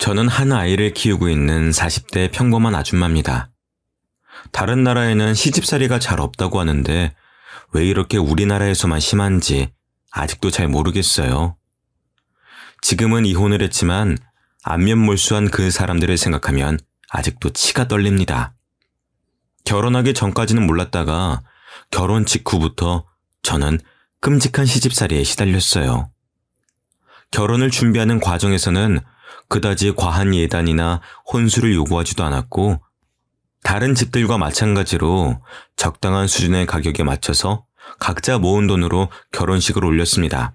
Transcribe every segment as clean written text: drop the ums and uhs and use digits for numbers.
저는 한 아이를 키우고 있는 40대 평범한 아줌마입니다. 다른 나라에는 시집살이가 잘 없다고 하는데 왜 이렇게 우리나라에서만 심한지 아직도 잘 모르겠어요. 지금은 이혼을 했지만 안면몰수한 그 사람들을 생각하면 아직도 치가 떨립니다. 결혼하기 전까지는 몰랐다가 결혼 직후부터 저는 끔찍한 시집살이에 시달렸어요. 결혼을 준비하는 과정에서는 그다지 과한 예단이나 혼수를 요구하지도 않았고 다른 집들과 마찬가지로 적당한 수준의 가격에 맞춰서 각자 모은 돈으로 결혼식을 올렸습니다.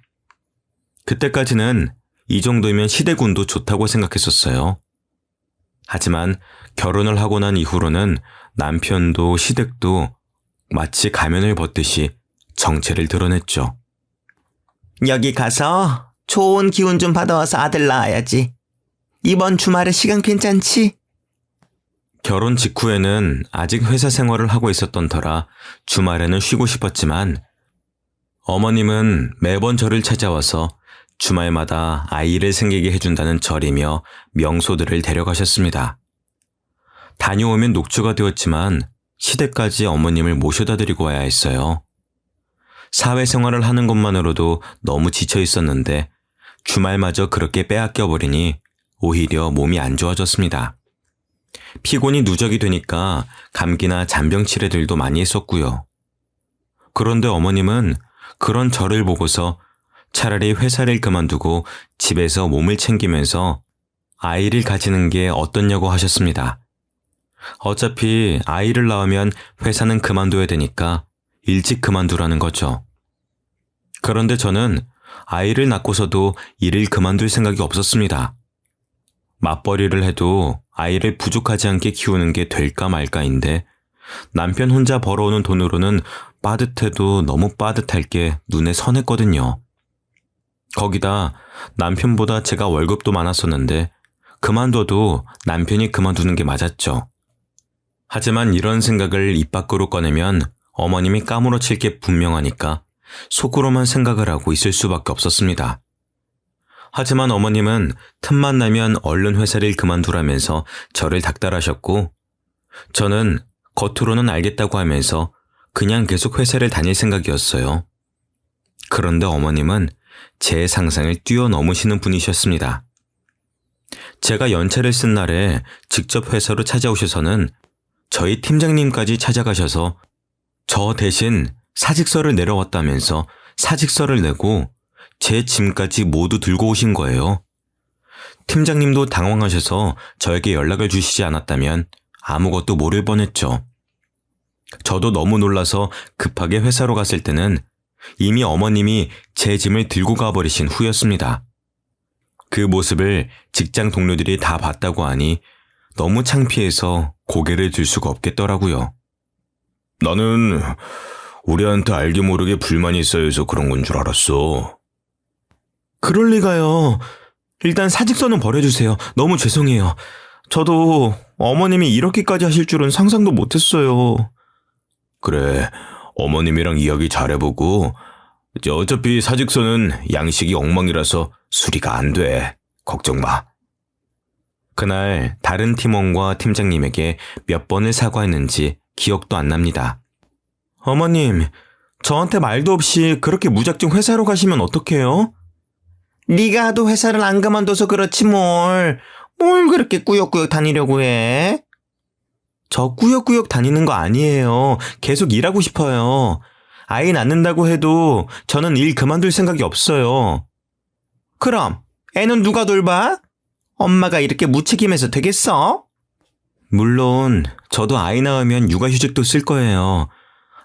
그때까지는 이 정도면 시댁운도 좋다고 생각했었어요. 하지만 결혼을 하고 난 이후로는 남편도 시댁도 마치 가면을 벗듯이 정체를 드러냈죠. 여기 가서 좋은 기운 좀 받아와서 아들 낳아야지. 이번 주말에 시간 괜찮지? 결혼 직후에는 아직 회사 생활을 하고 있었던 터라 주말에는 쉬고 싶었지만 어머님은 매번 저를 찾아와서 주말마다 아이를 생기게 해준다는 절이며 명소들을 데려가셨습니다. 다녀오면 녹초가 되었지만 시댁까지 어머님을 모셔다 드리고 와야 했어요. 사회생활을 하는 것만으로도 너무 지쳐 있었는데 주말마저 그렇게 빼앗겨 버리니 오히려 몸이 안 좋아졌습니다. 피곤이 누적이 되니까 감기나 잔병 치레들도 많이 했었고요. 그런데 어머님은 그런 저를 보고서 차라리 회사를 그만두고 집에서 몸을 챙기면서 아이를 가지는 게 어떻냐고 하셨습니다. 어차피 아이를 낳으면 회사는 그만둬야 되니까 일찍 그만두라는 거죠. 그런데 저는 아이를 낳고서도 일을 그만둘 생각이 없었습니다. 맞벌이를 해도 아이를 부족하지 않게 키우는 게 될까 말까인데 남편 혼자 벌어오는 돈으로는 빠듯해도 너무 빠듯할 게 눈에 선했거든요. 거기다 남편보다 제가 월급도 많았었는데 그만둬도 남편이 그만두는 게 맞았죠. 하지만 이런 생각을 입 밖으로 꺼내면 어머님이 까무러칠 게 분명하니까 속으로만 생각을 하고 있을 수밖에 없었습니다. 하지만 어머님은 틈만 나면 얼른 회사를 그만두라면서 저를 닥달하셨고 저는 겉으로는 알겠다고 하면서 그냥 계속 회사를 다닐 생각이었어요. 그런데 어머님은 제 상상을 뛰어넘으시는 분이셨습니다. 제가 연차를 쓴 날에 직접 회사로 찾아오셔서는 저희 팀장님까지 찾아가셔서 저 대신 사직서를 내려왔다면서 사직서를 내고 제 짐까지 모두 들고 오신 거예요. 팀장님도 당황하셔서 저에게 연락을 주시지 않았다면 아무것도 모를 뻔했죠. 저도 너무 놀라서 급하게 회사로 갔을 때는 이미 어머님이 제 짐을 들고 가버리신 후였습니다. 그 모습을 직장 동료들이 다 봤다고 하니 너무 창피해서 고개를 들 수가 없겠더라고요. 나는 우리한테 알게 모르게 불만이 쌓여서 그런 건 줄 알았어. 그럴 리가요. 일단 사직서는 버려주세요. 너무 죄송해요. 저도 어머님이 이렇게까지 하실 줄은 상상도 못했어요. 그래, 어머님이랑 이야기 잘해보고 어차피 사직서는 양식이 엉망이라서 수리가 안 돼. 걱정 마. 그날 다른 팀원과 팀장님에게 몇 번을 사과했는지 기억도 안 납니다. 어머님, 저한테 말도 없이 그렇게 무작정 회사로 가시면 어떡해요? 네가 하도 회사를 안 그만둬서 그렇지 뭘 그렇게 꾸역꾸역 다니려고 해? 저 꾸역꾸역 다니는 거 아니에요. 계속 일하고 싶어요. 아이 낳는다고 해도 저는 일 그만둘 생각이 없어요. 그럼 애는 누가 돌봐? 엄마가 이렇게 무책임해서 되겠어? 물론 저도 아이 낳으면 육아휴직도 쓸 거예요.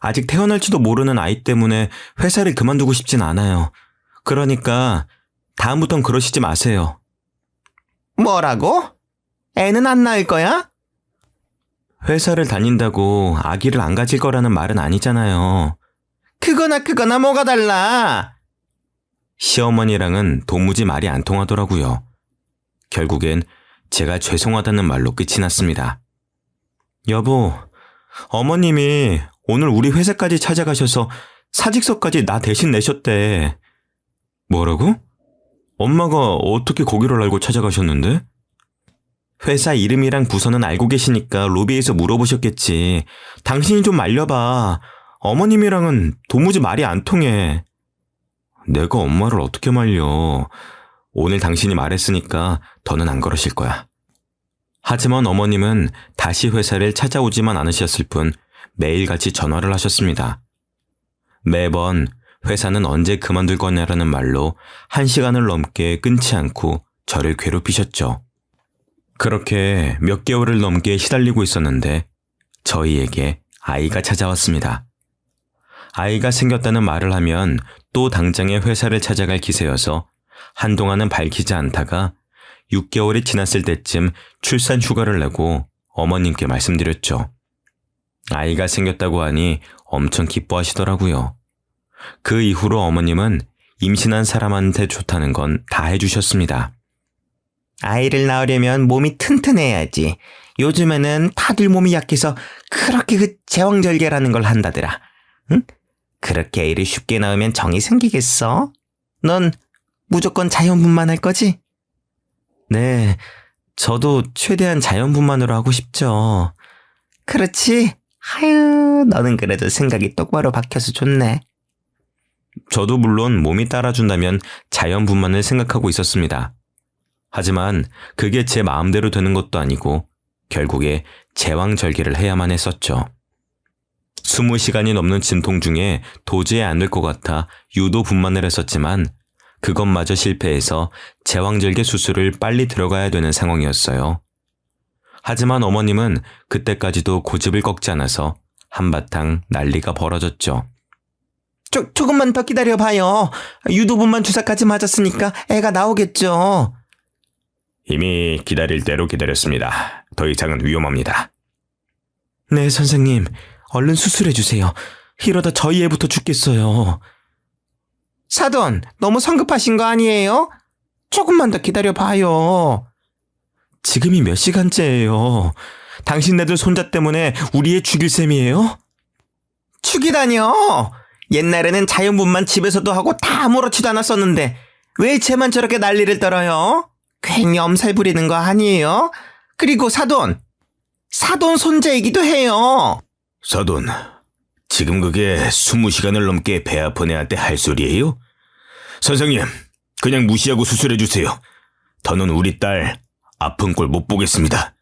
아직 태어날지도 모르는 아이 때문에 회사를 그만두고 싶진 않아요. 그러니까 다음부턴 그러시지 마세요. 뭐라고? 애는 안 낳을 거야? 회사를 다닌다고 아기를 안 가질 거라는 말은 아니잖아요. 그거나 뭐가 달라? 시어머니랑은 도무지 말이 안 통하더라고요. 결국엔 제가 죄송하다는 말로 끝이 났습니다. 여보, 어머님이 오늘 우리 회사까지 찾아가셔서 사직서까지 나 대신 내셨대. 뭐라고? 엄마가 어떻게 거기를 알고 찾아가셨는데? 회사 이름이랑 부서는 알고 계시니까 로비에서 물어보셨겠지. 당신이 좀 말려봐. 어머님이랑은 도무지 말이 안 통해. 내가 엄마를 어떻게 말려. 오늘 당신이 말했으니까 더는 안 그러실 거야. 하지만 어머님은 다시 회사를 찾아오지만 않으셨을 뿐 매일같이 전화를 하셨습니다. 매번 회사는 언제 그만둘 거냐라는 말로 1시간을 넘게 끊지 않고 저를 괴롭히셨죠. 그렇게 몇 개월을 넘게 시달리고 있었는데 저희에게 아이가 찾아왔습니다. 아이가 생겼다는 말을 하면 또 당장에 회사를 찾아갈 기세여서 한동안은 밝히지 않다가 6개월이 지났을 때쯤 출산 휴가를 내고 어머님께 말씀드렸죠. 아이가 생겼다고 하니 엄청 기뻐하시더라고요. 그 이후로 어머님은 임신한 사람한테 좋다는 건 다 해주셨습니다. 아이를 낳으려면 몸이 튼튼해야지. 요즘에는 다들 몸이 약해서 그렇게 그 제왕절개라는 걸 한다더라. 응? 그렇게 애를 쉽게 낳으면 정이 생기겠어? 넌 무조건 자연분만할 거지? 네, 저도 최대한 자연분만으로 하고 싶죠. 그렇지? 하유, 너는 그래도 생각이 똑바로 박혀서 좋네. 저도 물론 몸이 따라준다면 자연분만을 생각하고 있었습니다. 하지만 그게 제 마음대로 되는 것도 아니고 결국에 제왕절개를 해야만 했었죠. 20시간이 넘는 진통 중에 도저히 안 될 것 같아 유도 분만을 했었지만 그것마저 실패해서 제왕절개 수술을 빨리 들어가야 되는 상황이었어요. 하지만 어머님은 그때까지도 고집을 꺾지 않아서 한바탕 난리가 벌어졌죠. 조금만 더 기다려봐요. 유도분만 주사까지 맞았으니까 애가 나오겠죠. 이미 기다릴 대로 기다렸습니다. 더 이상은 위험합니다. 네, 선생님. 얼른 수술해주세요. 이러다 저희 애부터 죽겠어요. 사돈, 너무 성급하신 거 아니에요? 조금만 더 기다려봐요. 지금이 몇 시간째예요. 당신네들 손자 때문에 우리 애 죽일 셈이에요? 죽이다뇨! 옛날에는 자연분만 집에서도 하고 다 아무렇지도 않았었는데 왜 쟤만 저렇게 난리를 떨어요? 괜히 엄살 부리는 거 아니에요? 그리고 사돈 손자이기도 해요. 사돈, 지금 그게 20시간을 넘게 배 아픈 애한테 할 소리예요? 선생님, 그냥 무시하고 수술해주세요. 더는 우리 딸 아픈 꼴 못 보겠습니다.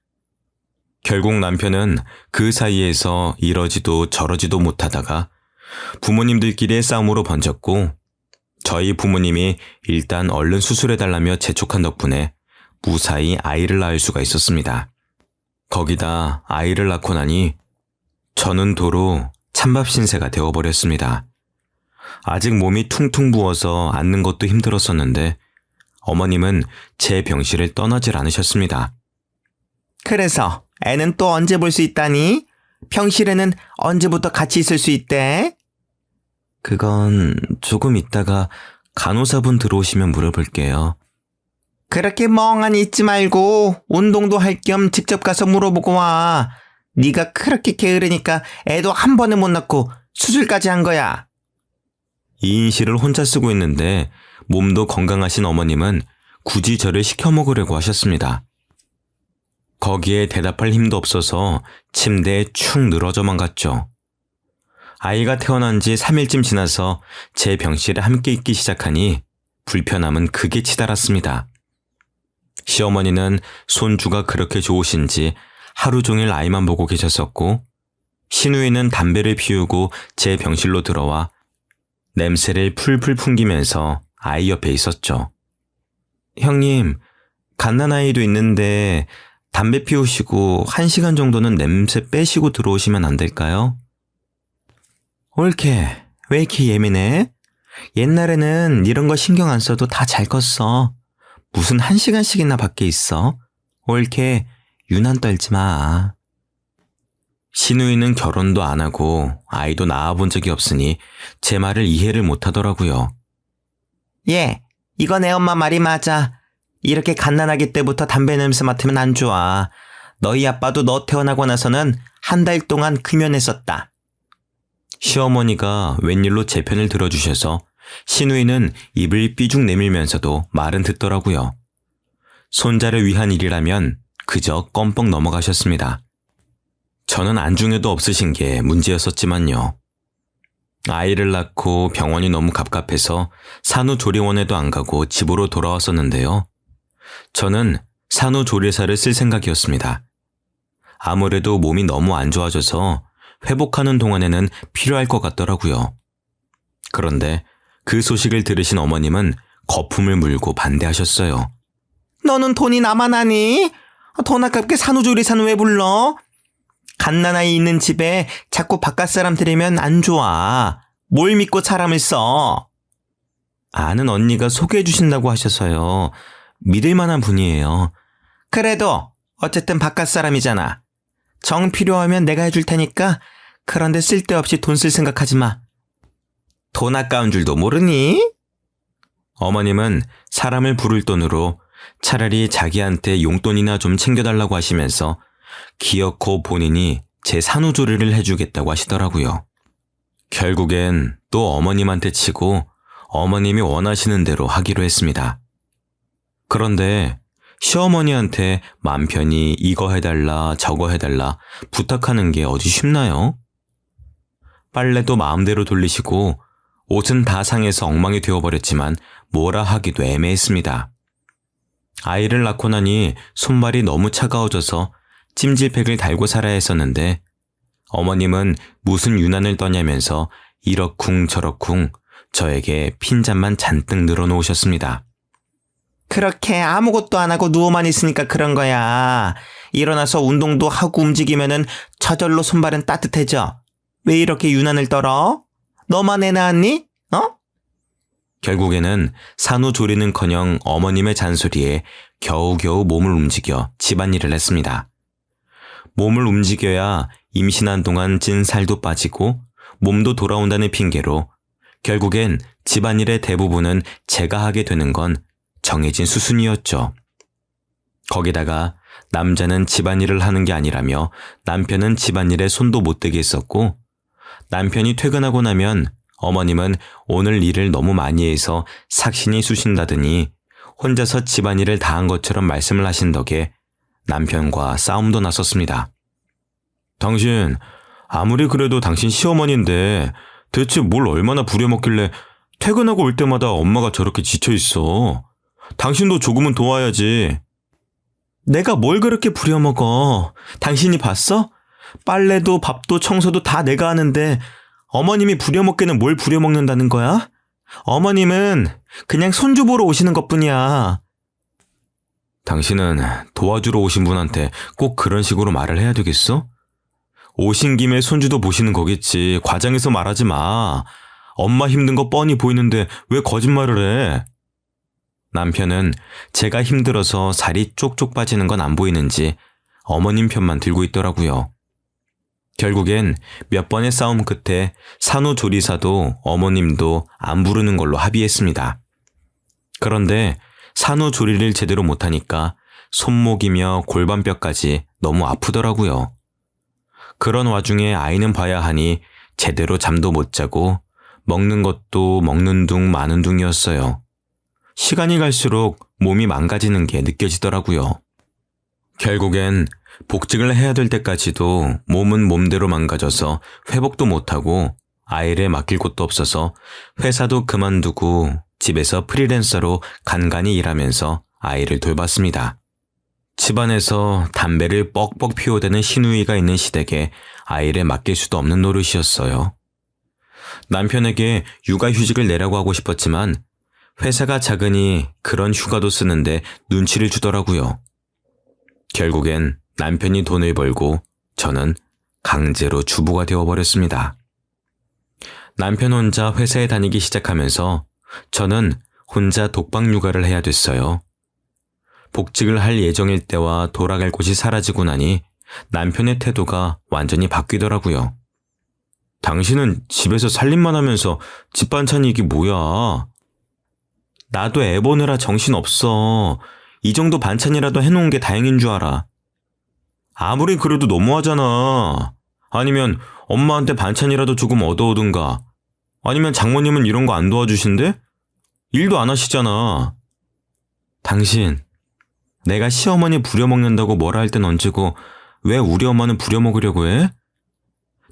결국 남편은 그 사이에서 이러지도 저러지도 못하다가 부모님들끼리의 싸움으로 번졌고 저희 부모님이 일단 얼른 수술해달라며 재촉한 덕분에 무사히 아이를 낳을 수가 있었습니다. 거기다 아이를 낳고 나니 저는 도로 찬밥 신세가 되어버렸습니다. 아직 몸이 퉁퉁 부어서 앉는 것도 힘들었었는데 어머님은 제 병실을 떠나질 않으셨습니다. 그래서 애는 또 언제 볼 수 있다니? 병실에는 언제부터 같이 있을 수 있대? 그건 조금 있다가 간호사분 들어오시면 물어볼게요. 그렇게 멍하니 있지 말고 운동도 할 겸 직접 가서 물어보고 와. 네가 그렇게 게으르니까 애도 한 번에 못 낳고 수술까지 한 거야. 2인실을 혼자 쓰고 있는데 몸도 건강하신 어머님은 굳이 저를 시켜 먹으려고 하셨습니다. 거기에 대답할 힘도 없어서 침대에 축 늘어져만 갔죠. 아이가 태어난 지 3일쯤 지나서 제 병실에 함께 있기 시작하니 불편함은 극에 치달았습니다. 시어머니는 손주가 그렇게 좋으신지 하루 종일 아이만 보고 계셨었고 시누이는 담배를 피우고 제 병실로 들어와 냄새를 풀풀 풍기면서 아이 옆에 있었죠. 형님, 갓난아이도 있는데 담배 피우시고 1시간 정도는 냄새 빼시고 들어오시면 안 될까요? 옳게, 왜 이렇게 예민해? 옛날에는 이런 거 신경 안 써도 다 잘 컸어. 무슨 1시간씩이나 밖에 있어? 옳게, 유난 떨지 마. 시누이는 결혼도 안 하고 아이도 낳아본 적이 없으니 제 말을 이해를 못 하더라고요. 예, 이거 내 엄마 말이 맞아. 이렇게 갓난아기 때부터 담배 냄새 맡으면 안 좋아. 너희 아빠도 너 태어나고 나서는 한 달 동안 금연했었다. 시어머니가 웬일로 제 편을 들어주셔서 시누이는 입을 삐죽 내밀면서도 말은 듣더라고요. 손자를 위한 일이라면 그저 껌뻑 넘어가셨습니다. 저는 안중에도 없으신 게 문제였었지만요. 아이를 낳고 병원이 너무 갑갑해서 산후조리원에도 안 가고 집으로 돌아왔었는데요. 저는 산후조리사를 쓸 생각이었습니다. 아무래도 몸이 너무 안 좋아져서 회복하는 동안에는 필요할 것 같더라고요. 그런데 그 소식을 들으신 어머님은 거품을 물고 반대하셨어요. 너는 돈이 나만 하니? 돈 아깝게 산후조리사는 왜 불러? 갓난아이 있는 집에 자꾸 바깥 사람 들이면 안 좋아. 뭘 믿고 사람을 써? 아는 언니가 소개해 주신다고 하셔서요. 믿을 만한 분이에요. 그래도 어쨌든 바깥 사람이잖아. 정 필요하면 내가 해줄 테니까 그런데 쓸데없이 돈 쓸 생각하지 마. 돈 아까운 줄도 모르니? 어머님은 사람을 부를 돈으로 차라리 자기한테 용돈이나 좀 챙겨달라고 하시면서 기어코 본인이 제 산후조리를 해주겠다고 하시더라고요. 결국엔 또 어머님한테 치고 어머님이 원하시는 대로 하기로 했습니다. 그런데 시어머니한테 맘 편히 이거 해달라 저거 해달라 부탁하는 게 어디 쉽나요? 빨래도 마음대로 돌리시고 옷은 다 상해서 엉망이 되어버렸지만 뭐라 하기도 애매했습니다. 아이를 낳고 나니 손발이 너무 차가워져서 찜질팩을 달고 살아야 했었는데 어머님은 무슨 유난을 떠냐면서 이러쿵 저러쿵 저에게 핀잔만 잔뜩 늘어놓으셨습니다. 그렇게 아무것도 안 하고 누워만 있으니까 그런 거야. 일어나서 운동도 하고 움직이면은 저절로 손발은 따뜻해져. 왜 이렇게 유난을 떨어? 너만 애 낳았니? 결국에는 산후조리는커녕 어머님의 잔소리에 겨우겨우 몸을 움직여 집안일을 했습니다. 몸을 움직여야 임신한 동안 찐 살도 빠지고 몸도 돌아온다는 핑계로 결국엔 집안일의 대부분은 제가 하게 되는 건 정해진 수순이었죠. 거기다가 남자는 집안일을 하는 게 아니라며 남편은 집안일에 손도 못 대게 했었고 남편이 퇴근하고 나면 어머님은 오늘 일을 너무 많이 해서 삭신이 쑤신다더니 혼자서 집안일을 다 한 것처럼 말씀을 하신 덕에 남편과 싸움도 났었습니다. 당신 아무리 그래도 당신 시어머니인데 대체 뭘 얼마나 부려먹길래 퇴근하고 올 때마다 엄마가 저렇게 지쳐있어. 당신도 조금은 도와야지. 내가 뭘 그렇게 부려먹어. 당신이 봤어? 빨래도 밥도 청소도 다 내가 하는데 어머님이 부려먹기는 뭘 부려먹는다는 거야? 어머님은 그냥 손주 보러 오시는 것뿐이야. 당신은 도와주러 오신 분한테 꼭 그런 식으로 말을 해야 되겠어? 오신 김에 손주도 보시는 거겠지. 과장해서 말하지 마. 엄마 힘든 거 뻔히 보이는데 왜 거짓말을 해? 남편은 제가 힘들어서 살이 쪽쪽 빠지는 건 안 보이는지 어머님 편만 들고 있더라고요. 결국엔 몇 번의 싸움 끝에 산후조리사도 어머님도 안 부르는 걸로 합의했습니다. 그런데 산후조리를 제대로 못하니까 손목이며 골반뼈까지 너무 아프더라고요. 그런 와중에 아이는 봐야 하니 제대로 잠도 못 자고 먹는 것도 먹는 둥 마는 둥이었어요. 시간이 갈수록 몸이 망가지는 게 느껴지더라고요. 결국엔 복직을 해야 될 때까지도 몸은 몸대로 망가져서 회복도 못하고 아이를 맡길 곳도 없어서 회사도 그만두고 집에서 프리랜서로 간간히 일하면서 아이를 돌봤습니다. 집안에서 담배를 뻑뻑 피워대는 시누이가 있는 시댁에 아이를 맡길 수도 없는 노릇이었어요. 남편에게 육아휴직을 내라고 하고 싶었지만 회사가 작으니 그런 휴가도 쓰는데 눈치를 주더라고요. 결국엔 남편이 돈을 벌고 저는 강제로 주부가 되어버렸습니다. 남편 혼자 회사에 다니기 시작하면서 저는 혼자 독박 육아를 해야 됐어요. 복직을 할 예정일 때와 돌아갈 곳이 사라지고 나니 남편의 태도가 완전히 바뀌더라고요. 당신은 집에서 살림만 하면서 집 반찬이 이게 뭐야? 나도 애 보느라 정신없어. 이 정도 반찬이라도 해놓은 게 다행인 줄 알아. 아무리 그래도 너무하잖아. 아니면 엄마한테 반찬이라도 조금 얻어오든가. 아니면 장모님은 이런 거 안 도와주신대? 일도 안 하시잖아. 당신, 내가 시어머니 부려먹는다고 뭐라 할 땐 언제고 왜 우리 엄마는 부려먹으려고 해?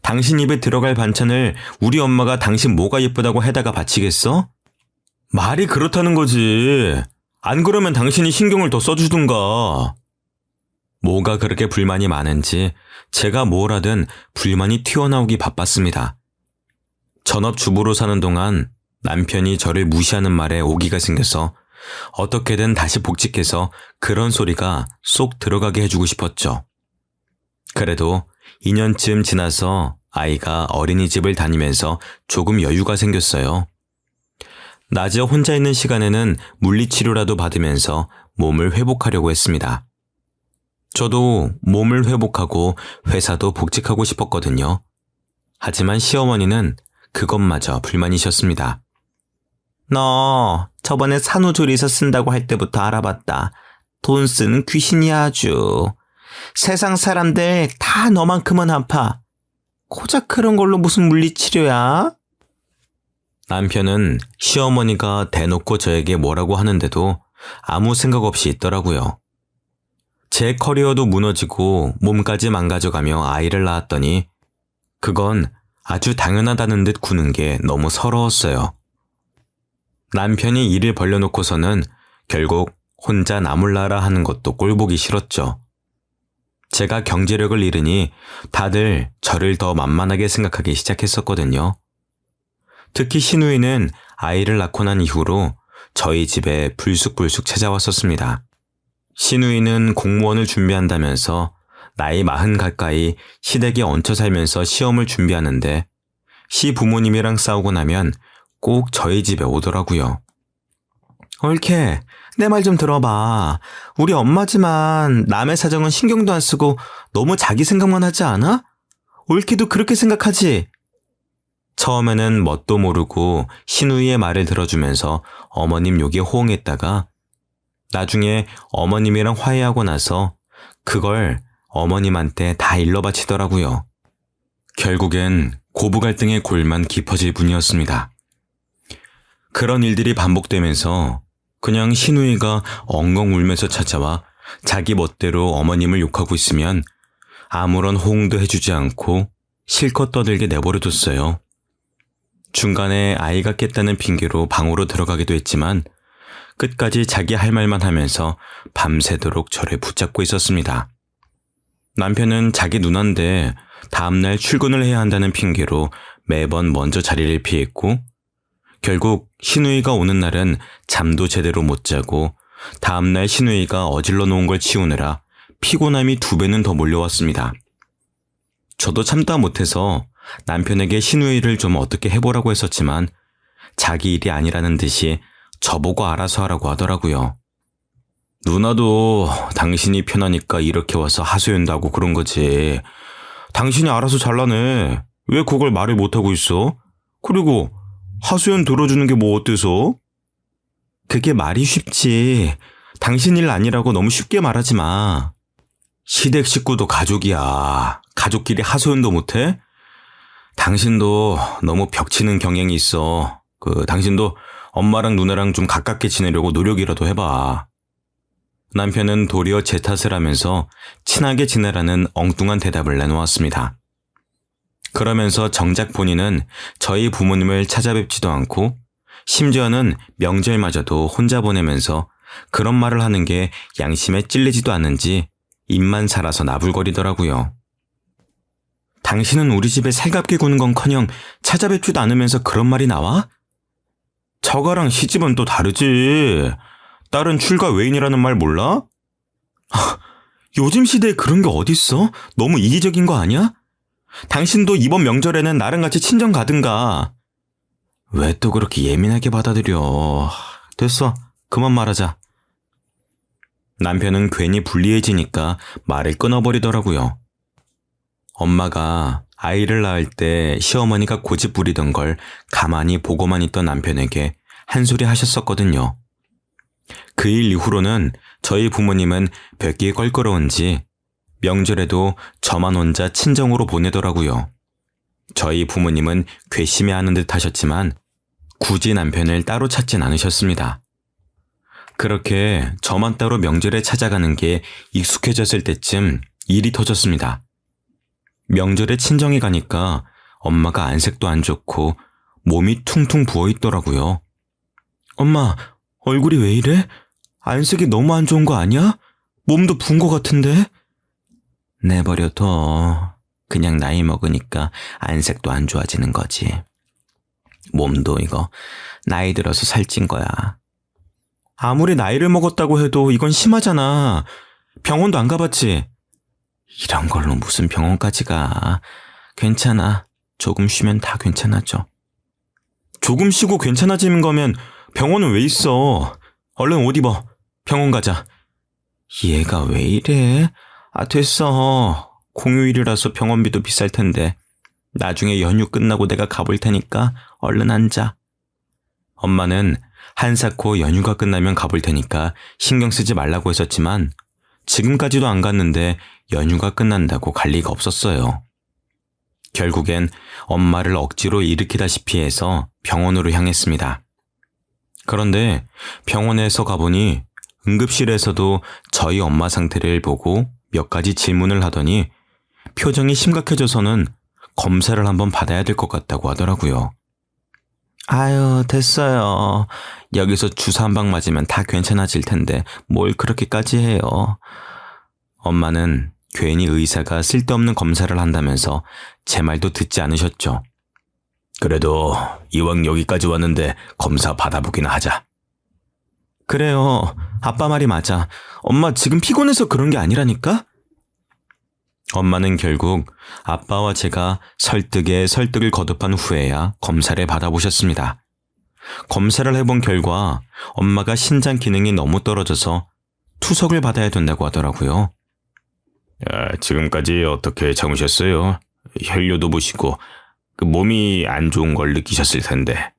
당신 입에 들어갈 반찬을 우리 엄마가 당신 뭐가 예쁘다고 해다가 바치겠어? 말이 그렇다는 거지. 안 그러면 당신이 신경을 더 써주든가. 뭐가 그렇게 불만이 많은지 제가 뭘 하든 불만이 튀어나오기 바빴습니다. 전업주부로 사는 동안 남편이 저를 무시하는 말에 오기가 생겨서 어떻게든 다시 복직해서 그런 소리가 쏙 들어가게 해주고 싶었죠. 그래도 2년쯤 지나서 아이가 어린이집을 다니면서 조금 여유가 생겼어요. 낮에 혼자 있는 시간에는 물리치료라도 받으면서 몸을 회복하려고 했습니다. 저도 몸을 회복하고 회사도 복직하고 싶었거든요. 하지만 시어머니는 그것마저 불만이셨습니다. 너 저번에 산후조리사 쓴다고 할 때부터 알아봤다. 돈 쓰는 귀신이야 아주. 세상 사람들 다 너만큼은 아파. 고작 그런 걸로 무슨 물리치료야? 남편은 시어머니가 대놓고 저에게 뭐라고 하는데도 아무 생각 없이 있더라고요. 제 커리어도 무너지고 몸까지 망가져가며 아이를 낳았더니 그건 아주 당연하다는 듯 구는 게 너무 서러웠어요. 남편이 일을 벌려놓고서는 결국 혼자 나몰라라 하는 것도 꼴보기 싫었죠. 제가 경제력을 잃으니 다들 저를 더 만만하게 생각하기 시작했었거든요. 특히 시누이는 아이를 낳고 난 이후로 저희 집에 불쑥불쑥 찾아왔었습니다. 시누이는 공무원을 준비한다면서 나이 40 가까이 시댁에 얹혀 살면서 시험을 준비하는데 시부모님이랑 싸우고 나면 꼭 저희 집에 오더라고요. 옳게 내 말 좀 들어봐. 우리 엄마지만 남의 사정은 신경도 안 쓰고 너무 자기 생각만 하지 않아? 옳게도 그렇게 생각하지? 처음에는 뭣도 모르고 시누이의 말을 들어주면서 어머님 욕에 호응했다가 나중에 어머님이랑 화해하고 나서 그걸 어머님한테 다 일러바치더라고요. 결국엔 고부 갈등의 골만 깊어질 뿐이었습니다. 그런 일들이 반복되면서 그냥 시누이가 엉엉 울면서 찾아와 자기 멋대로 어머님을 욕하고 있으면 아무런 호응도 해주지 않고 실컷 떠들게 내버려뒀어요. 중간에 아이가 깼다는 핑계로 방으로 들어가기도 했지만 끝까지 자기 할 말만 하면서 밤새도록 저를 붙잡고 있었습니다. 남편은 자기 누나인데 다음날 출근을 해야 한다는 핑계로 매번 먼저 자리를 피했고 결국 시누이가 오는 날은 잠도 제대로 못 자고 다음날 시누이가 어질러 놓은 걸 치우느라 피곤함이 2배는 더 몰려왔습니다. 저도 참다 못해서 남편에게 시누이를 좀 어떻게 해보라고 했었지만 자기 일이 아니라는 듯이 저보고 알아서 하라고 하더라고요. 누나도 당신이 편하니까 이렇게 와서 하소연다고 그런 거지. 당신이 알아서 잘라내. 왜 그걸 말을 못하고 있어? 그리고 하소연 들어주는 게 뭐 어때서? 그게 말이 쉽지. 당신 일 아니라고 너무 쉽게 말하지 마. 시댁 식구도 가족이야. 가족끼리 하소연도 못해? 당신도 너무 벽치는 경향이 있어. 당신도 엄마랑 누나랑 좀 가깝게 지내려고 노력이라도 해봐. 남편은 도리어 제 탓을 하면서 친하게 지내라는 엉뚱한 대답을 내놓았습니다. 그러면서 정작 본인은 저희 부모님을 찾아뵙지도 않고 심지어는 명절마저도 혼자 보내면서 그런 말을 하는 게 양심에 찔리지도 않는지 입만 살아서 나불거리더라고요. 당신은 우리 집에 살갑게 구는 건커녕 찾아뵙지도 않으면서 그런 말이 나와? 처가랑 시집은 또 다르지. 딸은 출가 외인이라는 말 몰라? 요즘 시대에 그런 게 어딨어? 너무 이기적인 거 아니야? 당신도 이번 명절에는 나랑 같이 친정 가든가. 왜 또 그렇게 예민하게 받아들여. 됐어. 그만 말하자. 남편은 괜히 불리해지니까 말을 끊어버리더라고요. 엄마가 아이를 낳을 때 시어머니가 고집 부리던 걸 가만히 보고만 있던 남편에게 한 소리 하셨었거든요. 그 일 이후로는 저희 부모님은 뵙기 껄끄러운지 명절에도 저만 혼자 친정으로 보내더라고요. 저희 부모님은 괘씸해하는 듯 하셨지만 굳이 남편을 따로 찾진 않으셨습니다. 그렇게 저만 따로 명절에 찾아가는 게 익숙해졌을 때쯤 일이 터졌습니다. 명절에 친정에 가니까 엄마가 안색도 안 좋고 몸이 퉁퉁 부어있더라고요. 엄마, 얼굴이 왜 이래? 안색이 너무 안 좋은 거 아니야? 몸도 부은 거 같은데? 내버려둬. 그냥 나이 먹으니까 안색도 안 좋아지는 거지. 몸도 이거 나이 들어서 살찐 거야. 아무리 나이를 먹었다고 해도 이건 심하잖아. 병원도 안 가봤지? 이런 걸로 무슨 병원까지 가. 괜찮아. 조금 쉬면 다 괜찮아져. 조금 쉬고 괜찮아지는 거면 병원은 왜 있어? 얼른 옷 입어. 병원 가자. 얘가 왜 이래? 됐어. 공휴일이라서 병원비도 비쌀 텐데. 나중에 연휴 끝나고 내가 가볼 테니까 얼른 앉아. 엄마는 한사코 연휴가 끝나면 가볼 테니까 신경 쓰지 말라고 했었지만 지금까지도 안 갔는데 연휴가 끝난다고 갈 리가 없었어요. 결국엔 엄마를 억지로 일으키다시피 해서 병원으로 향했습니다. 그런데 병원에서 가보니 응급실에서도 저희 엄마 상태를 보고 몇 가지 질문을 하더니 표정이 심각해져서는 검사를 한번 받아야 될 것 같다고 하더라고요. 아유, 됐어요. 여기서 주사 한 방 맞으면 다 괜찮아질 텐데 뭘 그렇게까지 해요. 엄마는 괜히 의사가 쓸데없는 검사를 한다면서 제 말도 듣지 않으셨죠. 그래도 이왕 여기까지 왔는데 검사 받아보기나 하자. 그래요. 아빠 말이 맞아. 엄마 지금 피곤해서 그런 게 아니라니까? 엄마는 결국 아빠와 제가 설득에 설득을 거듭한 후에야 검사를 받아보셨습니다. 검사를 해본 결과 엄마가 신장 기능이 너무 떨어져서 투석을 받아야 된다고 하더라고요. 지금까지 어떻게 참으셨어요? 혈뇨도 보시고 몸이 안 좋은 걸 느끼셨을 텐데.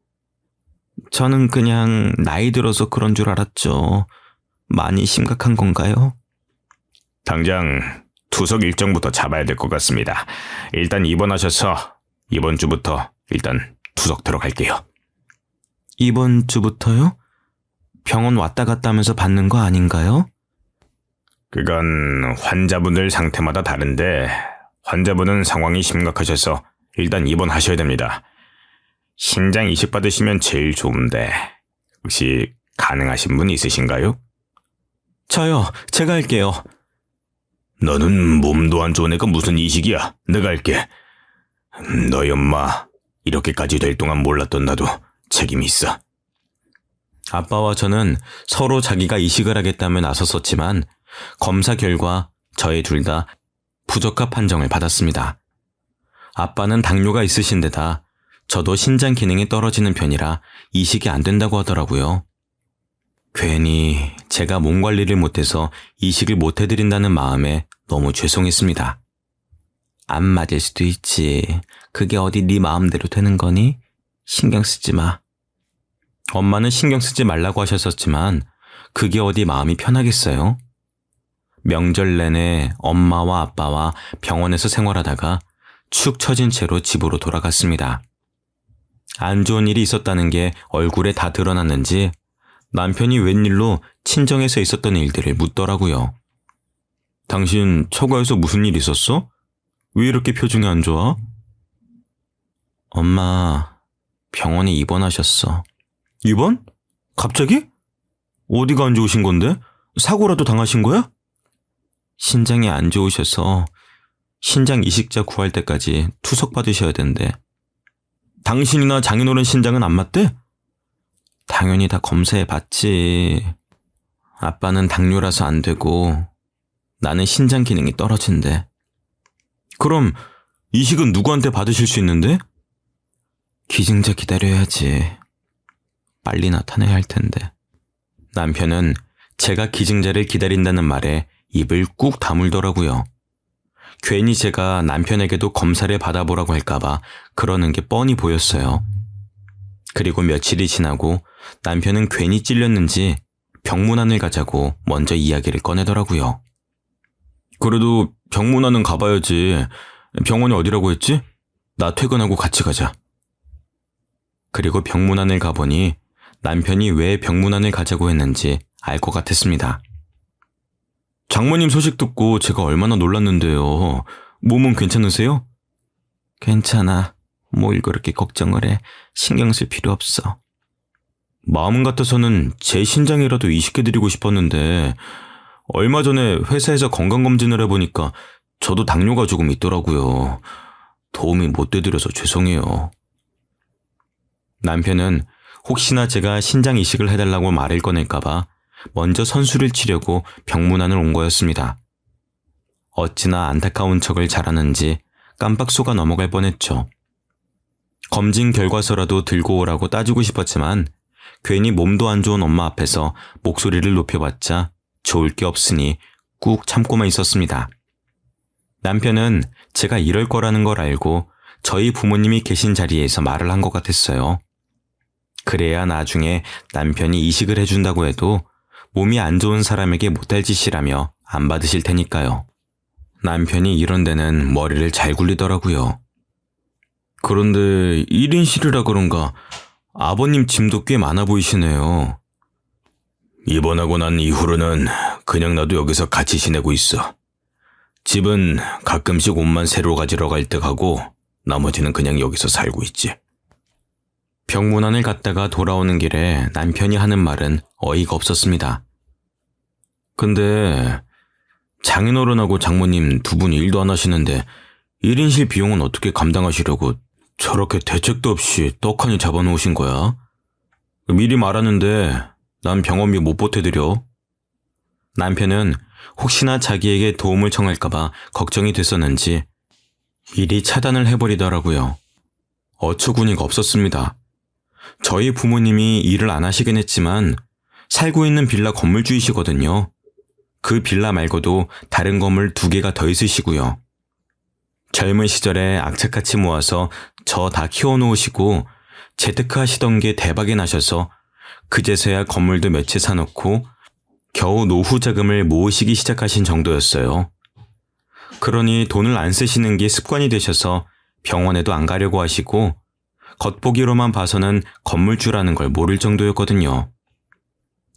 저는 그냥 나이 들어서 그런 줄 알았죠. 많이 심각한 건가요? 당장 투석 일정부터 잡아야 될 것 같습니다. 일단 입원하셔서 이번 주부터 일단 투석 들어갈게요. 이번 주부터요? 병원 왔다 갔다 하면서 받는 거 아닌가요? 그건 환자분들 상태마다 다른데 환자분은 상황이 심각하셔서 일단 입원하셔야 됩니다. 신장 이식 받으시면 제일 좋은데 혹시 가능하신 분 있으신가요? 저요. 제가 할게요. 너는 몸도 안 좋은 애가 무슨 이식이야. 내가 할게. 너희 엄마 이렇게까지 될 동안 몰랐던 나도 책임이 있어. 아빠와 저는 서로 자기가 이식을 하겠다며 나섰었지만 검사 결과 저희 둘 다 부적합 판정을 받았습니다. 아빠는 당뇨가 있으신 데다 저도 신장 기능이 떨어지는 편이라 이식이 안 된다고 하더라고요. 괜히 제가 몸 관리를 못해서 이식을 못 해드린다는 마음에 너무 죄송했습니다. 안 맞을 수도 있지. 그게 어디 네 마음대로 되는 거니? 신경 쓰지 마. 엄마는 신경 쓰지 말라고 하셨었지만 그게 어디 마음이 편하겠어요? 명절 내내 엄마와 아빠와 병원에서 생활하다가 축 처진 채로 집으로 돌아갔습니다. 안 좋은 일이 있었다는 게 얼굴에 다 드러났는지 남편이 웬일로 친정에서 있었던 일들을 묻더라고요. 당신 처가에서 무슨 일 있었어? 왜 이렇게 표정이 안 좋아? 엄마, 병원에 입원하셨어. 입원? 갑자기? 어디가 안 좋으신 건데? 사고라도 당하신 거야? 신장이 안 좋으셔서 신장 이식자 구할 때까지 투석 받으셔야 된대. 당신이나 장인어른 신장은 안 맞대? 당연히 다 검사해 봤지. 아빠는 당뇨라서 안 되고 나는 신장 기능이 떨어진대. 그럼 이식은 누구한테 받으실 수 있는데? 기증자 기다려야지. 빨리 나타나야 할 텐데. 남편은 제가 기증자를 기다린다는 말에 입을 꾹 다물더라고요. 괜히 제가 남편에게도 검사를 받아보라고 할까봐 그러는 게 뻔히 보였어요. 그리고 며칠이 지나고 남편은 괜히 찔렸는지 병문안을 가자고 먼저 이야기를 꺼내더라고요. 그래도 병문안은 가봐야지. 병원이 어디라고 했지? 나 퇴근하고 같이 가자. 그리고 병문안을 가보니 남편이 왜 병문안을 가자고 했는지 알 것 같았습니다. 장모님 소식 듣고 제가 얼마나 놀랐는데요. 몸은 괜찮으세요? 괜찮아. 뭘 그렇게 걱정을 해. 신경 쓸 필요 없어. 마음 같아서는 제 신장이라도 이식해드리고 싶었는데 얼마 전에 회사에서 건강검진을 해보니까 저도 당뇨가 조금 있더라고요. 도움이 못 돼드려서 죄송해요. 남편은 혹시나 제가 신장 이식을 해달라고 말을 꺼낼까봐 먼저 선수를 치려고 병문안을 온 거였습니다. 어찌나 안타까운 척을 잘하는지 깜빡 속아 넘어갈 뻔했죠. 검진 결과서라도 들고 오라고 따지고 싶었지만 괜히 몸도 안 좋은 엄마 앞에서 목소리를 높여봤자 좋을 게 없으니 꾹 참고만 있었습니다. 남편은 제가 이럴 거라는 걸 알고 저희 부모님이 계신 자리에서 말을 한 것 같았어요. 그래야 나중에 남편이 이식을 해준다고 해도 몸이 안 좋은 사람에게 못할 짓이라며 안 받으실 테니까요. 남편이 이런 데는 머리를 잘 굴리더라고요. 그런데 1인실이라 그런가 아버님 짐도 꽤 많아 보이시네요. 입원하고 난 이후로는 그냥 나도 여기서 같이 지내고 있어. 집은 가끔씩 옷만 새로 가지러 갈 때 가고 나머지는 그냥 여기서 살고 있지. 병문안을 갔다가 돌아오는 길에 남편이 하는 말은 어이가 없었습니다. 근데 장인어른하고 장모님 두 분 일도 안 하시는데 1인실 비용은 어떻게 감당하시려고 저렇게 대책도 없이 떡하니 잡아놓으신 거야? 미리 말하는데 난 병원비 못 보태드려. 남편은 혹시나 자기에게 도움을 청할까봐 걱정이 됐었는지 미리 차단을 해버리더라고요. 어처구니가 없었습니다. 저희 부모님이 일을 안 하시긴 했지만 살고 있는 빌라 건물주이시거든요. 그 빌라 말고도 다른 건물 2개가 더 있으시고요. 젊은 시절에 악착같이 모아서 저 다 키워놓으시고 재테크 하시던 게 대박이 나셔서 그제서야 건물도 몇 채 사놓고 겨우 노후 자금을 모으시기 시작하신 정도였어요. 그러니 돈을 안 쓰시는 게 습관이 되셔서 병원에도 안 가려고 하시고 겉보기로만 봐서는 건물주라는 걸 모를 정도였거든요.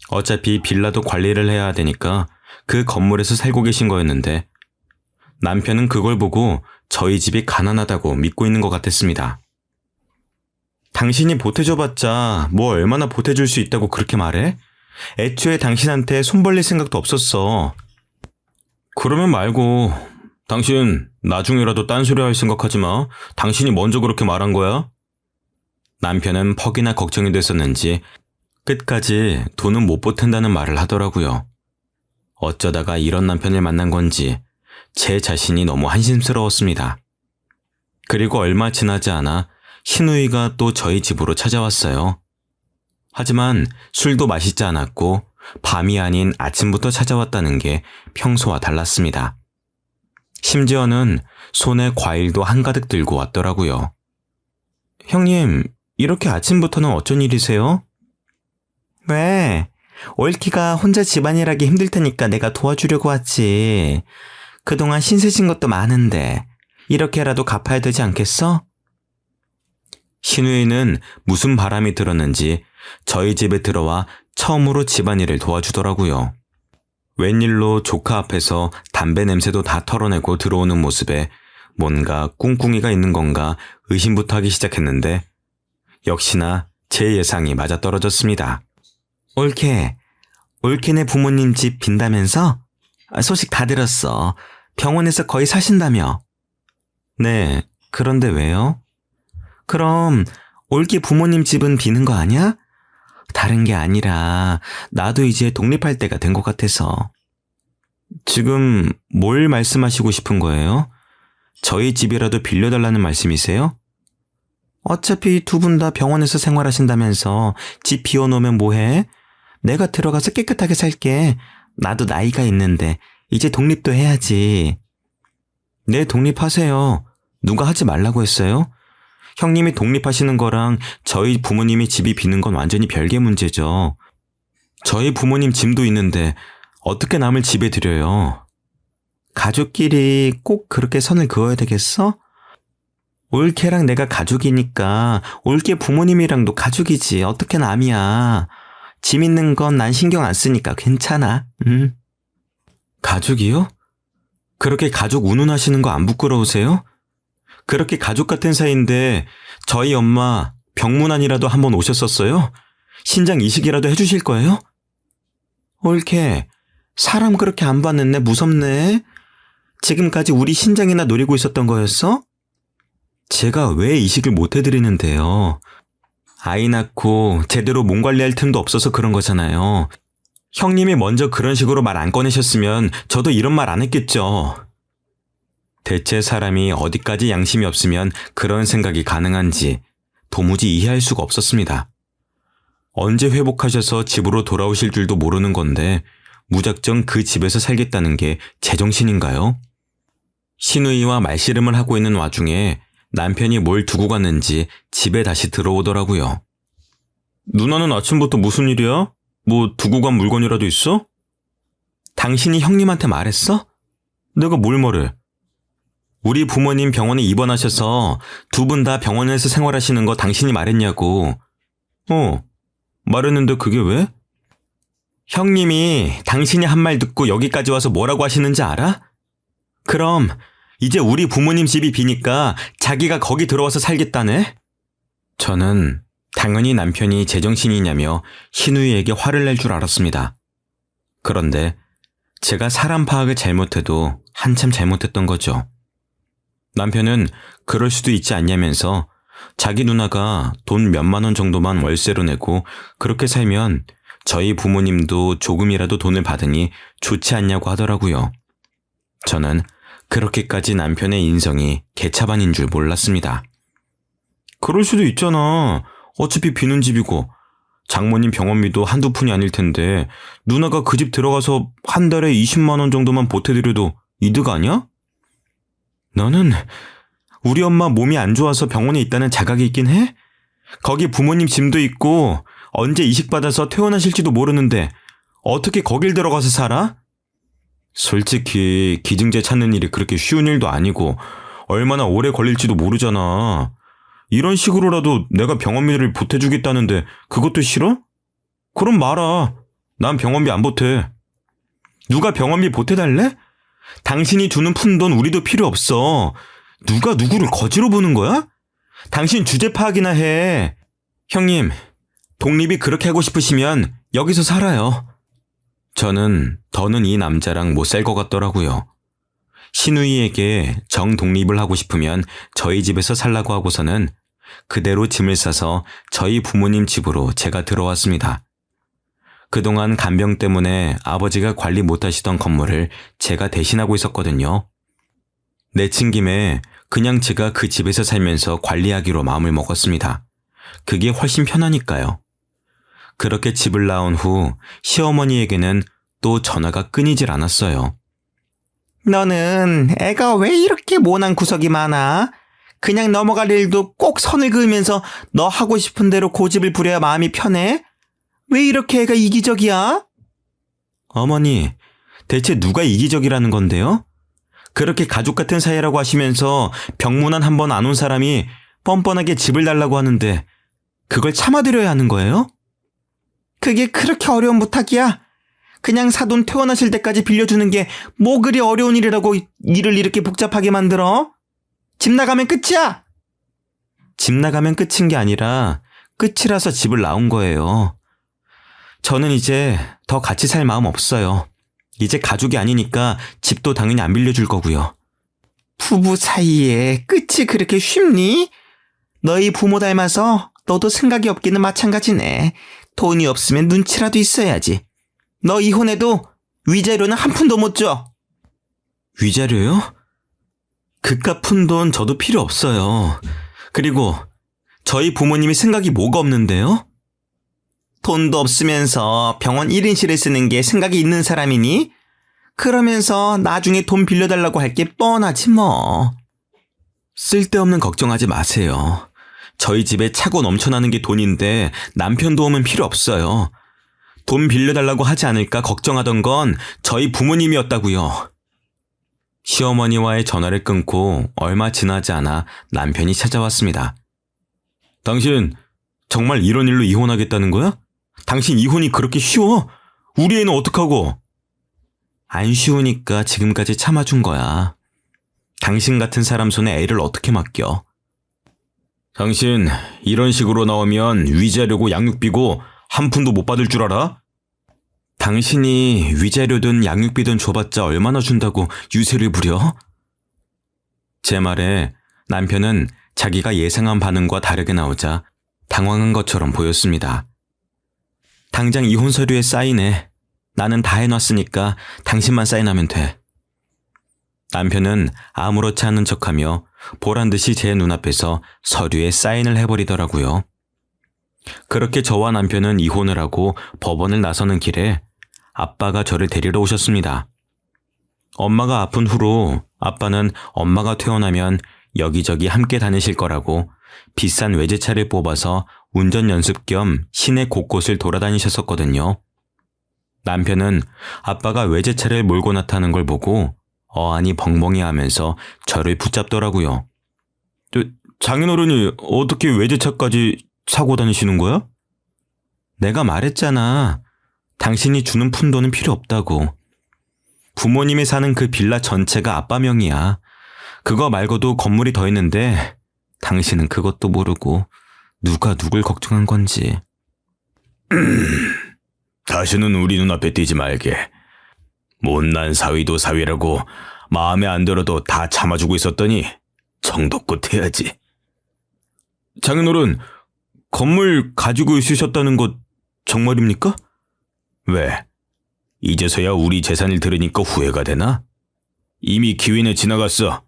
어차피 빌라도 관리를 해야 되니까 그 건물에서 살고 계신 거였는데 남편은 그걸 보고 저희 집이 가난하다고 믿고 있는 것 같았습니다. 당신이 보태줘봤자 뭐 얼마나 보태줄 수 있다고 그렇게 말해? 애초에 당신한테 손 벌릴 생각도 없었어. 그러면 말고 당신 나중에라도 딴소리 할 생각하지 마. 당신이 먼저 그렇게 말한 거야? 남편은 퍽이나 걱정이 됐었는지 끝까지 돈은 못 보탠다는 말을 하더라고요. 어쩌다가 이런 남편을 만난 건지 제 자신이 너무 한심스러웠습니다. 그리고 얼마 지나지 않아 신우이가 또 저희 집으로 찾아왔어요. 하지만 술도 마시지 않았고 밤이 아닌 아침부터 찾아왔다는 게 평소와 달랐습니다. 심지어는 손에 과일도 한가득 들고 왔더라고요. 형님, 이렇게 아침부터는 어쩐 일이세요? 왜? 올키가 혼자 집안일하기 힘들 테니까 내가 도와주려고 왔지. 그동안 신세진 것도 많은데 이렇게라도 갚아야 되지 않겠어? 신우이는 무슨 바람이 들었는지 저희 집에 들어와 처음으로 집안일을 도와주더라고요. 웬일로 조카 앞에서 담배 냄새도 다 털어내고 들어오는 모습에 뭔가 꿍꿍이가 있는 건가 의심부터 하기 시작했는데 역시나 제 예상이 맞아떨어졌습니다. 올케네 부모님 집 빈다면서? 소식 다 들었어. 병원에서 거의 사신다며. 네, 그런데 왜요? 그럼 올케 부모님 집은 비는 거 아니야? 다른 게 아니라 나도 이제 독립할 때가 된 것 같아서. 지금 뭘 말씀하시고 싶은 거예요? 저희 집이라도 빌려달라는 말씀이세요? 어차피 두 분 다 병원에서 생활하신다면서 집 비워놓으면 뭐해? 내가 들어가서 깨끗하게 살게. 나도 나이가 있는데 이제 독립도 해야지. 네, 독립하세요. 누가 하지 말라고 했어요? 형님이 독립하시는 거랑 저희 부모님이 집이 비는 건 완전히 별개 문제죠. 저희 부모님 짐도 있는데 어떻게 남을 집에 들여요? 가족끼리 꼭 그렇게 선을 그어야 되겠어? 올케랑 내가 가족이니까 올케 부모님이랑도 가족이지. 어떻게 남이야. 짐 있는 건 난 신경 안 쓰니까 괜찮아. 응. 가족이요? 그렇게 가족 운운하시는 거 안 부끄러우세요? 그렇게 가족 같은 사이인데 저희 엄마 병문안이라도 한번 오셨었어요? 신장 이식이라도 해주실 거예요? 올케, 사람 그렇게 안 봤는데 무섭네. 지금까지 우리 신장이나 노리고 있었던 거였어? 제가 왜 이식을 못 해드리는데요? 아이 낳고 제대로 몸 관리할 틈도 없어서 그런 거잖아요. 형님이 먼저 그런 식으로 말 안 꺼내셨으면 저도 이런 말 안 했겠죠. 대체 사람이 어디까지 양심이 없으면 그런 생각이 가능한지 도무지 이해할 수가 없었습니다. 언제 회복하셔서 집으로 돌아오실 줄도 모르는 건데 무작정 그 집에서 살겠다는 게 제정신인가요? 시누이와 말씨름을 하고 있는 와중에 남편이 뭘 두고 갔는지 집에 다시 들어오더라고요. 누나는 아침부터 무슨 일이야? 뭐 두고 간 물건이라도 있어? 당신이 형님한테 말했어? 내가 뭘 말해? 우리 부모님 병원에 입원하셔서 두 분 다 병원에서 생활하시는 거 당신이 말했냐고. 말했는데 그게 왜? 형님이 당신이 한 말 듣고 여기까지 와서 뭐라고 하시는지 알아? 그럼 이제 우리 부모님 집이 비니까 자기가 거기 들어와서 살겠다네? 저는 당연히 남편이 제정신이냐며 시누이에게 화를 낼 줄 알았습니다. 그런데 제가 사람 파악을 잘못해도 한참 잘못했던 거죠. 남편은 그럴 수도 있지 않냐면서 자기 누나가 돈 몇만 원 정도만 월세로 내고 그렇게 살면 저희 부모님도 조금이라도 돈을 받으니 좋지 않냐고 하더라고요. 저는 그렇게까지 남편의 인성이 개차반인 줄 몰랐습니다. 그럴 수도 있잖아. 어차피 비는 집이고 장모님 병원비도 한두 푼이 아닐 텐데 누나가 그 집 들어가서 한 달에 20만 원 정도만 보태드려도 이득 아니야? 너는 우리 엄마 몸이 안 좋아서 병원에 있다는 자각이 있긴 해? 거기 부모님 짐도 있고 언제 이식받아서 퇴원하실지도 모르는데 어떻게 거길 들어가서 살아? 솔직히 기증제 찾는 일이 그렇게 쉬운 일도 아니고 얼마나 오래 걸릴지도 모르잖아. 이런 식으로라도 내가 병원비를 보태주겠다는데 그것도 싫어? 그럼 말아. 난 병원비 안 보태. 누가 병원비 보태달래? 당신이 주는 푼돈 우리도 필요 없어. 누가 누구를 거지로 보는 거야? 당신 주제 파악이나 해. 형님, 독립이 그렇게 하고 싶으시면 여기서 살아요. 저는 더는 이 남자랑 못 살 것 같더라고요. 시누이에게 정독립을 하고 싶으면 저희 집에서 살라고 하고서는 그대로 짐을 싸서 저희 부모님 집으로 제가 들어왔습니다. 그동안 간병 때문에 아버지가 관리 못하시던 건물을 제가 대신하고 있었거든요. 내친 김에 그냥 제가 그 집에서 살면서 관리하기로 마음을 먹었습니다. 그게 훨씬 편하니까요. 그렇게 집을 나온 후 시어머니에게는 또 전화가 끊이질 않았어요. 너는 애가 왜 이렇게 모난 구석이 많아? 그냥 넘어갈 일도 꼭 선을 그으면서 너 하고 싶은 대로 고집을 부려야 마음이 편해? 왜 이렇게 애가 이기적이야? 어머니, 대체 누가 이기적이라는 건데요? 그렇게 가족 같은 사이라고 하시면서 병문안 한 번 안 온 사람이 뻔뻔하게 집을 달라고 하는데 그걸 참아드려야 하는 거예요? 그게 그렇게 어려운 부탁이야? 그냥 사돈 퇴원하실 때까지 빌려주는 게 뭐 그리 어려운 일이라고 일을 이렇게 복잡하게 만들어? 집 나가면 끝이야! 집 나가면 끝인 게 아니라 끝이라서 집을 나온 거예요. 저는 이제 더 같이 살 마음 없어요. 이제 가족이 아니니까 집도 당연히 안 빌려줄 거고요. 부부 사이에 끝이 그렇게 쉽니? 너희 부모 닮아서 너도 생각이 없기는 마찬가지네. 돈이 없으면 눈치라도 있어야지. 너 이혼해도 위자료는 한 푼도 못 줘. 위자료요? 그깟 푼돈 저도 필요 없어요. 그리고 저희 부모님이 생각이 뭐가 없는데요? 돈도 없으면서 병원 1인실을 쓰는 게 생각이 있는 사람이니? 그러면서 나중에 돈 빌려달라고 할 게 뻔하지 뭐. 쓸데없는 걱정하지 마세요. 저희 집에 차고 넘쳐나는 게 돈인데 남편 도움은 필요 없어요. 돈 빌려달라고 하지 않을까 걱정하던 건 저희 부모님이었다고요. 시어머니와의 전화를 끊고 얼마 지나지 않아 남편이 찾아왔습니다. 당신 정말 이런 일로 이혼하겠다는 거야? 당신 이혼이 그렇게 쉬워? 우리 애는 어떡하고? 안 쉬우니까 지금까지 참아준 거야. 당신 같은 사람 손에 애를 어떻게 맡겨? 당신 이런 식으로 나오면 위자료고 양육비고 한 푼도 못 받을 줄 알아? 당신이 위자료든 양육비든 줘봤자 얼마나 준다고 유세를 부려? 제 말에 남편은 자기가 예상한 반응과 다르게 나오자 당황한 것처럼 보였습니다. 당장 이혼 서류에 사인해. 나는 다 해놨으니까 당신만 사인하면 돼. 남편은 아무렇지 않은 척하며 보란듯이 제 눈앞에서 서류에 사인을 해버리더라고요. 그렇게 저와 남편은 이혼을 하고 법원을 나서는 길에 아빠가 저를 데리러 오셨습니다. 엄마가 아픈 후로 아빠는 엄마가 퇴원하면 여기저기 함께 다니실 거라고 비싼 외제차를 뽑아서 운전 연습 겸 시내 곳곳을 돌아다니셨었거든요. 남편은 아빠가 외제차를 몰고 나타나는 걸 보고 어안이 벙벙해 하면서 저를 붙잡더라고요. 장인어른이 어떻게 외제차까지 사고 다니시는 거야? 내가 말했잖아. 당신이 주는 푼돈은 필요 없다고. 부모님이 사는 그 빌라 전체가 아빠 명이야. 그거 말고도 건물이 더 있는데 당신은 그것도 모르고 누가 누굴 걱정한 건지. 다시는 우리 눈앞에 띄지 말게. 못난 사위도 사위라고 마음에 안 들어도 다 참아주고 있었더니 정도껏 해야지. 장인어른, 건물 가지고 있으셨다는 것 정말입니까? 왜? 이제서야 우리 재산을 들으니까 후회가 되나? 이미 기회는 지나갔어.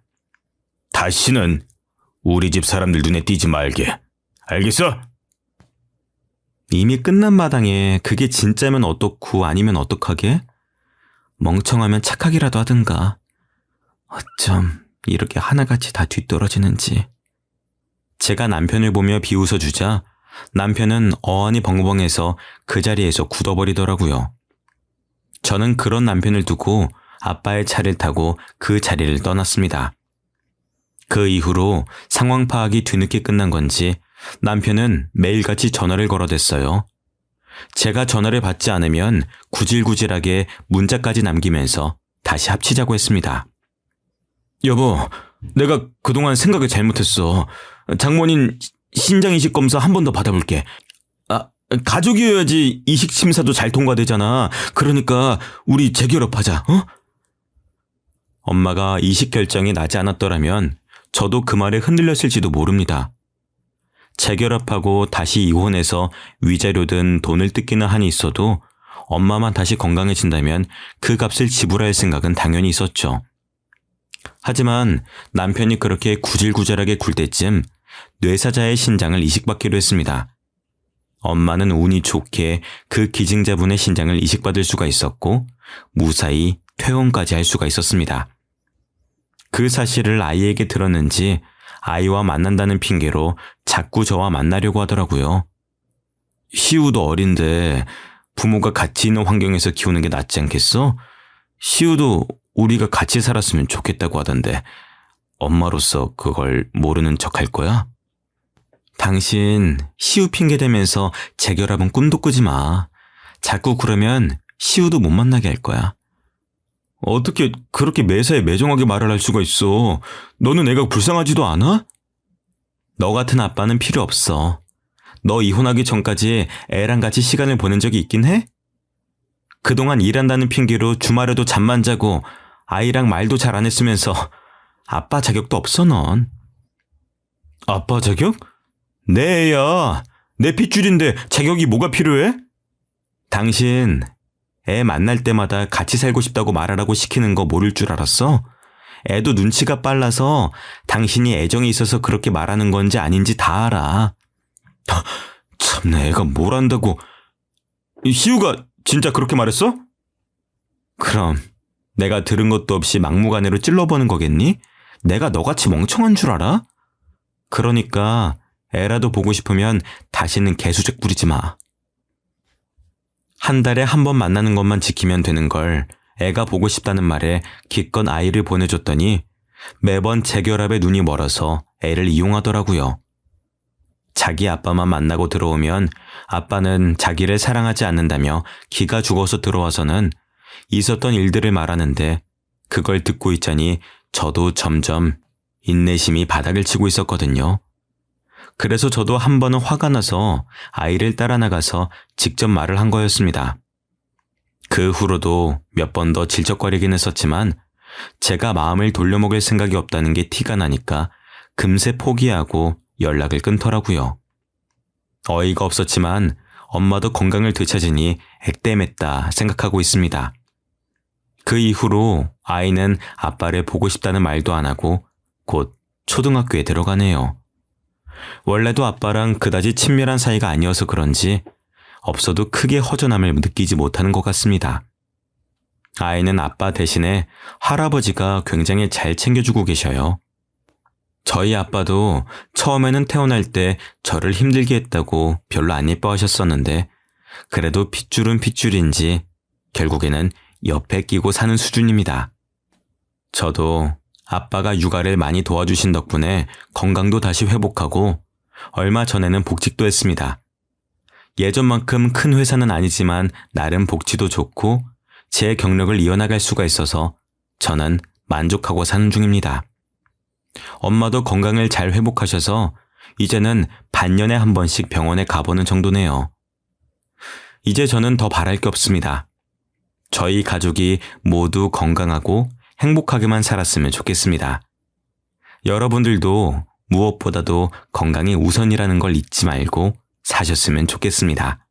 다시는 우리 집 사람들 눈에 띄지 말게. 알겠어? 이미 끝난 마당에 그게 진짜면 어떻고 아니면 어떡하게? 멍청하면 착하기라도 하든가. 어쩜 이렇게 하나같이 다 뒤떨어지는지. 제가 남편을 보며 비웃어주자 남편은 어안이 벙벙해서 그 자리에서 굳어버리더라고요. 저는 그런 남편을 두고 아빠의 차를 타고 그 자리를 떠났습니다. 그 이후로 상황 파악이 뒤늦게 끝난 건지 남편은 매일같이 전화를 걸어댔어요. 제가 전화를 받지 않으면 구질구질하게 문자까지 남기면서 다시 합치자고 했습니다. 여보, 내가 그동안 생각을 잘못했어. 장모님 신장이식 검사 한 번 더 받아볼게. 가족이어야지 이식 심사도 잘 통과되잖아. 그러니까 우리 재결합하자, 어? 엄마가 이식 결정이 나지 않았더라면 저도 그 말에 흔들렸을지도 모릅니다. 재결합하고 다시 이혼해서 위자료든 돈을 뜯기는 한이 있어도 엄마만 다시 건강해진다면 그 값을 지불할 생각은 당연히 있었죠. 하지만 남편이 그렇게 구질구질하게 굴 때쯤 뇌사자의 신장을 이식받기로 했습니다. 엄마는 운이 좋게 그 기증자분의 신장을 이식받을 수가 있었고 무사히 퇴원까지 할 수가 있었습니다. 그 사실을 아이에게 들었는지 아이와 만난다는 핑계로 자꾸 저와 만나려고 하더라고요. 시우도 어린데 부모가 같이 있는 환경에서 키우는 게 낫지 않겠어? 시우도 우리가 같이 살았으면 좋겠다고 하던데 엄마로서 그걸 모르는 척 할 거야? 당신 시우 핑계 대면서 재결합은 꿈도 꾸지 마. 자꾸 그러면 시우도 못 만나게 할 거야. 어떻게 그렇게 매사에 매정하게 말을 할 수가 있어? 너는 애가 불쌍하지도 않아? 너 같은 아빠는 필요 없어. 너 이혼하기 전까지 애랑 같이 시간을 보낸 적이 있긴 해? 그동안 일한다는 핑계로 주말에도 잠만 자고 아이랑 말도 잘 안 했으면서 아빠 자격도 없어 넌. 아빠 자격? 내 애야. 내 핏줄인데 자격이 뭐가 필요해? 당신 애 만날 때마다 같이 살고 싶다고 말하라고 시키는 거 모를 줄 알았어? 애도 눈치가 빨라서 당신이 애정이 있어서 그렇게 말하는 건지 아닌지 다 알아. 참내 애가 뭘 안다고. 시우가 진짜 그렇게 말했어? 그럼 내가 들은 것도 없이 막무가내로 찔러보는 거겠니? 내가 너같이 멍청한 줄 알아? 그러니까 애라도 보고 싶으면 다시는 개수작 부리지 마. 한 달에 한 번 만나는 것만 지키면 되는 걸 애가 보고 싶다는 말에 기껏 아이를 보내줬더니 매번 재결합에 눈이 멀어서 애를 이용하더라고요. 자기 아빠만 만나고 들어오면 아빠는 자기를 사랑하지 않는다며 기가 죽어서 들어와서는 있었던 일들을 말하는데 그걸 듣고 있자니 저도 점점 인내심이 바닥을 치고 있었거든요. 그래서 저도 한 번은 화가 나서 아이를 따라 나가서 직접 말을 한 거였습니다. 그 후로도 몇 번 더 질척거리긴 했었지만 제가 마음을 돌려먹을 생각이 없다는 게 티가 나니까 금세 포기하고 연락을 끊더라고요. 어이가 없었지만 엄마도 건강을 되찾으니 액땜했다 생각하고 있습니다. 그 이후로 아이는 아빠를 보고 싶다는 말도 안 하고 곧 초등학교에 들어가네요. 원래도 아빠랑 그다지 친밀한 사이가 아니어서 그런지 없어도 크게 허전함을 느끼지 못하는 것 같습니다. 아이는 아빠 대신에 할아버지가 굉장히 잘 챙겨주고 계셔요. 저희 아빠도 처음에는 태어날 때 저를 힘들게 했다고 별로 안 예뻐하셨었는데 그래도 핏줄은 핏줄인지 결국에는 옆에 끼고 사는 수준입니다. 저도 아빠가 육아를 많이 도와주신 덕분에 건강도 다시 회복하고 얼마 전에는 복직도 했습니다. 예전만큼 큰 회사는 아니지만 나름 복지도 좋고 제 경력을 이어나갈 수가 있어서 저는 만족하고 사는 중입니다. 엄마도 건강을 잘 회복하셔서 이제는 반년에 한 번씩 병원에 가보는 정도네요. 이제 저는 더 바랄 게 없습니다. 저희 가족이 모두 건강하고 행복하게만 살았으면 좋겠습니다. 여러분들도 무엇보다도 건강이 우선이라는 걸 잊지 말고 사셨으면 좋겠습니다.